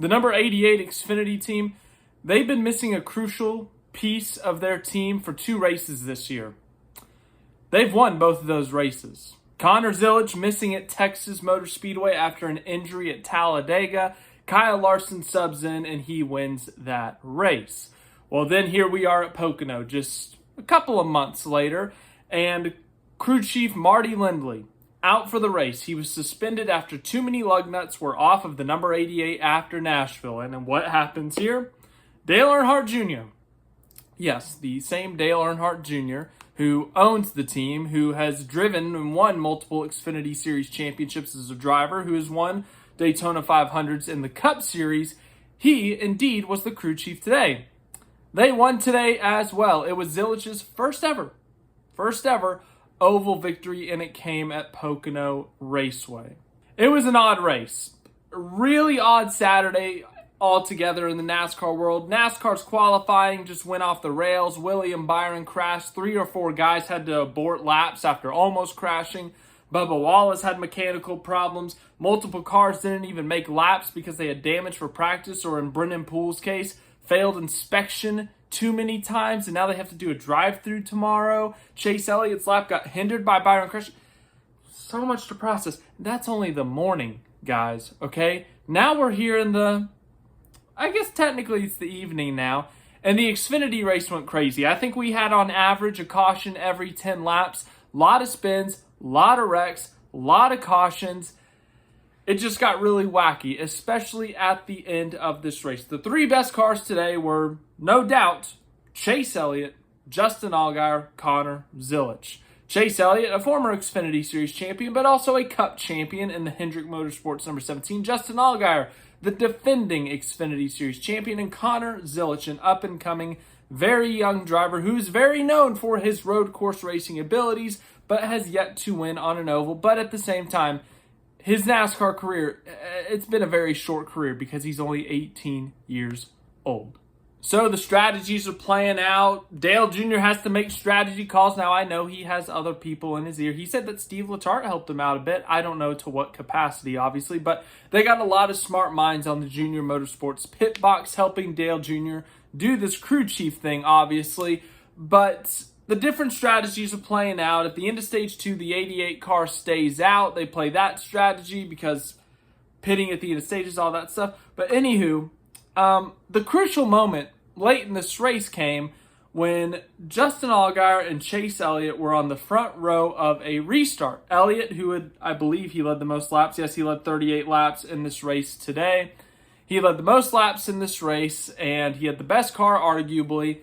The number 88 Xfinity team, they've been missing a crucial piece of their team for 2 races this year. They've won both of those races. Connor Zilisch missing at Texas Motor Speedway after an injury at Talladega. Kyle Larson subs in and he wins that race. Well, then here we are at Pocono just a couple of months later, and crew chief Marty Lindley out for the race. He was suspended after too many lug nuts were off of the number 88 after Nashville. And then what happens here? Dale Earnhardt Jr. Yes, the same Dale Earnhardt Jr. who owns the team, who has driven and won multiple Xfinity Series championships as a driver, who has won Daytona 500s in the Cup Series. He, indeed, was the crew chief today. They won today as well. It was Zilich's first ever oval victory, and it came at Pocono Raceway. It was an odd race. A really odd Saturday altogether in the NASCAR world. NASCAR's qualifying just went off the rails. William Byron crashed. 3 or 4 guys had to abort laps after almost crashing. Bubba Wallace had mechanical problems. Multiple cars didn't even make laps because they had damage for practice, or in Brendan Poole's case, failed inspection too many times, and now they have to do a drive-through tomorrow. Chase Elliott's lap got hindered by Byron crash. So much to process. That's only the morning, guys, okay? Now we're here in I guess technically it's the evening now, and the Xfinity race went crazy. I think we had on average a caution every 10 laps. A lot of spins, a lot of wrecks, a lot of cautions. It just got really wacky, especially at the end of this race. The 3 best cars today were, no doubt, Chase Elliott, Justin Allgaier, Connor Zilisch. Chase Elliott, a former Xfinity Series champion, but also a Cup champion in the Hendrick Motorsports number 17. Justin Allgaier, the defending Xfinity Series champion, and Connor Zilisch, an up-and-coming, very young driver who's very known for his road course racing abilities, but has yet to win on an oval. But at the same time, his NASCAR career, it's been a very short career because he's only 18 years old. So the strategies are playing out. Dale Jr. has to make strategy calls. Now, I know he has other people in his ear. He said that Steve Letarte helped him out a bit. I don't know to what capacity, obviously, but they got a lot of smart minds on the Junior Motorsports pit box helping Dale Jr. do this crew chief thing, obviously. But the different strategies are playing out. At the end of Stage 2, the 88 car stays out. They play that strategy because pitting at the end of stages, all that stuff. But anywho, the crucial moment late in this race came when Justin Allgaier and Chase Elliott were on the front row of a restart. Elliott, I believe he led the most laps. Yes, he led 38 laps in this race today. He led the most laps in this race, and he had the best car, arguably.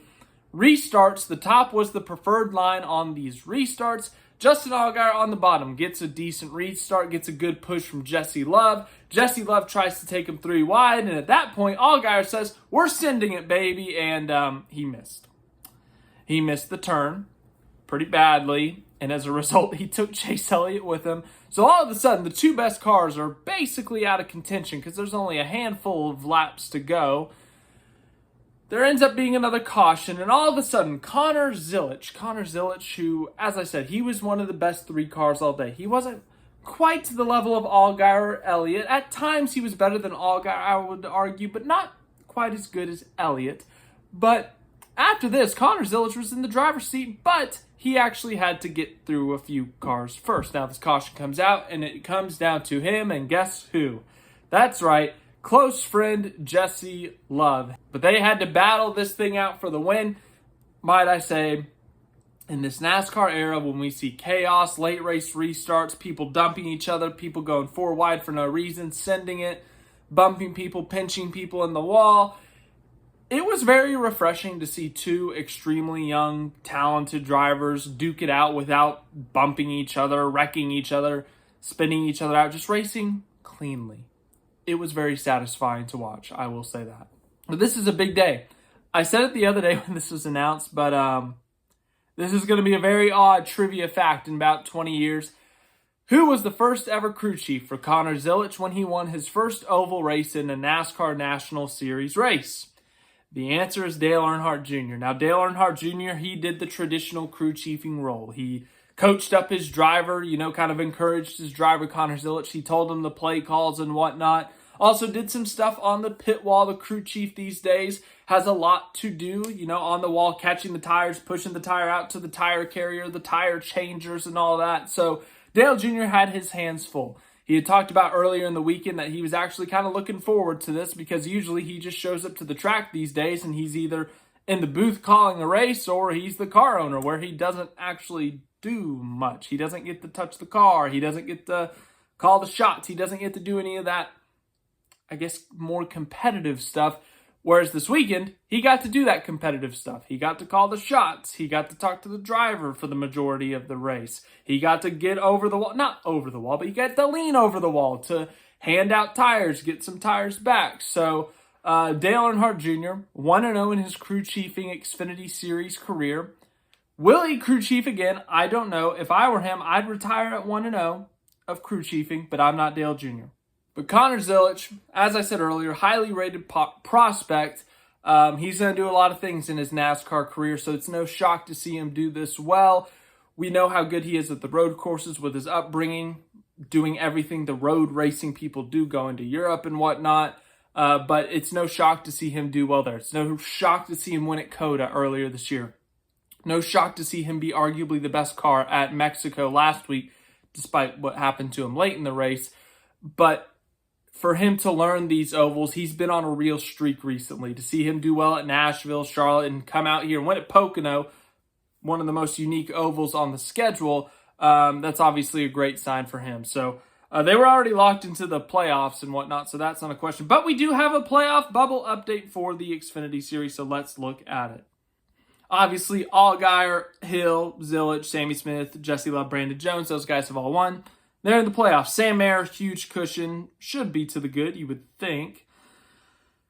Restarts, the top was the preferred line on these restarts. Justin Allgaier on the bottom gets a decent restart, gets a good push from Jesse Love. Jesse Love tries to take him 3 wide, and at that point, Allgaier says, "We're sending it, baby," and he missed. He missed the turn pretty badly, and as a result, he took Chase Elliott with him. So all of a sudden, the 2 best cars are basically out of contention because there's only a handful of laps to go. There ends up being another caution, and all of a sudden, Connor Zilisch, who, as I said, he was one of the best 3 cars all day. He wasn't quite to the level of Allgaier or Elliott. At times, he was better than Allgaier, I would argue, but not quite as good as Elliott. But after this, Connor Zilisch was in the driver's seat, but he actually had to get through a few cars first. Now, this caution comes out, and it comes down to him, and guess who? That's right. Close friend Jesse Love. But they had to battle this thing out for the win. Might I say, in this NASCAR era, when we see chaos, late race restarts, people dumping each other, people going 4 wide for no reason, sending it, bumping people, pinching people in the wall, it was very refreshing to see 2 extremely young, talented drivers duke it out without bumping each other, wrecking each other, spinning each other out, just racing cleanly. It was very satisfying to watch, I will say that. But this is a big day. I said it the other day when this was announced, but this is going to be a very odd trivia fact in about 20 years. Who was the first ever crew chief for Connor Zilisch when he won his first oval race in a NASCAR National Series race? The answer is Dale Earnhardt Jr. Now, Dale Earnhardt Jr., he did the traditional crew chiefing role. He coached up his driver, kind of encouraged his driver, Connor Zilisch. He told him the play calls and whatnot. Also did some stuff on the pit wall. The crew chief these days has a lot to do, on the wall, catching the tires, pushing the tire out to the tire carrier, the tire changers and all that. So Dale Jr. had his hands full. He had talked about earlier in the weekend that he was actually kind of looking forward to this because usually he just shows up to the track these days and he's either in the booth calling a race or he's the car owner where he doesn't actually do much. He doesn't get to touch the car. He doesn't get to call the shots. He doesn't get to do any of that, I guess, more competitive stuff. Whereas this weekend, he got to do that competitive stuff. He got to call the shots. He got to talk to the driver for the majority of the race. He got to get over the wall, not over the wall, but he got to lean over the wall to hand out tires, get some tires back. So Dale Earnhardt Jr., 1-0 in his crew chiefing Xfinity Series career. Will he crew chief again? I don't know. If I were him, I'd retire at 1-0 of crew chiefing, but I'm not Dale Jr. But Connor Zilisch, as I said earlier, highly rated prospect. He's going to do a lot of things in his NASCAR career, so it's no shock to see him do this well. We know how good he is at the road courses with his upbringing, doing everything the road racing people do, going to Europe and whatnot. But it's no shock to see him do well there. It's no shock to see him win at COTA earlier this year. No shock to see him be arguably the best car at Mexico last week, despite what happened to him late in the race. But for him to learn these ovals, he's been on a real streak recently. To see him do well at Nashville, Charlotte, and come out here and win at Pocono, one of the most unique ovals on the schedule, that's obviously a great sign for him. So they were already locked into the playoffs and whatnot, so that's not a question. But we do have a playoff bubble update for the Xfinity Series, so let's look at it. Obviously, Allgaier, Hill, Zilich, Sammy Smith, Jesse Love, Brandon Jones, those guys have all won. They're in the playoffs. Sam Mayer, huge cushion. Should be to the good, you would think.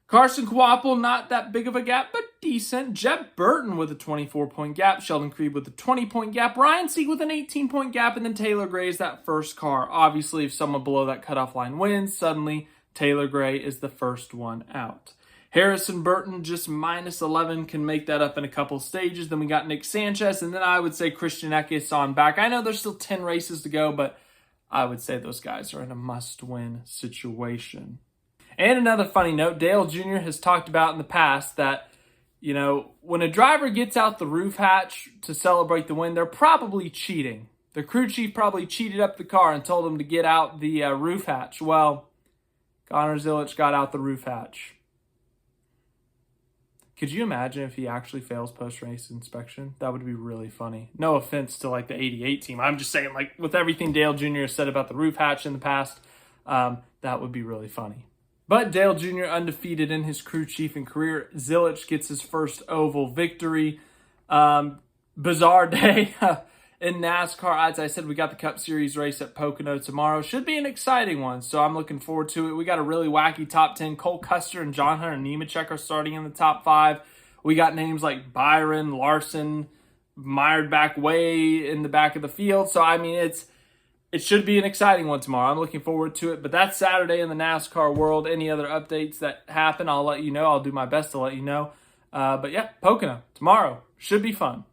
Carson Kvapil, not that big of a gap, but decent. Jeb Burton with a 24-point gap. Sheldon Creed with a 20-point gap. Ryan Sieg with an 18-point gap. And then Taylor Gray is that first car. Obviously, if someone below that cutoff line wins, suddenly Taylor Gray is the first one out. Harrison Burton, just minus 11, can make that up in a couple stages. Then we got Nick Sanchez. And then I would say Christian Eckes on back. I know there's still 10 races to go, but I would say those guys are in a must-win situation. And another funny note, Dale Jr. has talked about in the past that, when a driver gets out the roof hatch to celebrate the win, they're probably cheating. The crew chief probably cheated up the car and told him to get out the roof hatch. Well, Connor Zilisch got out the roof hatch. Could you imagine if he actually fails post-race inspection? That would be really funny. No offense to the 88 team. I'm just saying, with everything Dale Jr. has said about the roof hatch in the past, that would be really funny. But Dale Jr. undefeated in his crew chiefing career. Zilich gets his first oval victory. Bizarre day in NASCAR. As I said, we got the Cup Series race at Pocono tomorrow. Should be an exciting one, so I'm looking forward to it. We got a really wacky top 10. Cole Custer and John Hunter Nemechek are starting in the top 5. We got names like Byron, Larson, mired back way in the back of the field. So, it should be an exciting one tomorrow. I'm looking forward to it. But that's Saturday in the NASCAR world. Any other updates that happen, I'll let you know. I'll do my best to let you know. But yeah, Pocono tomorrow should be fun.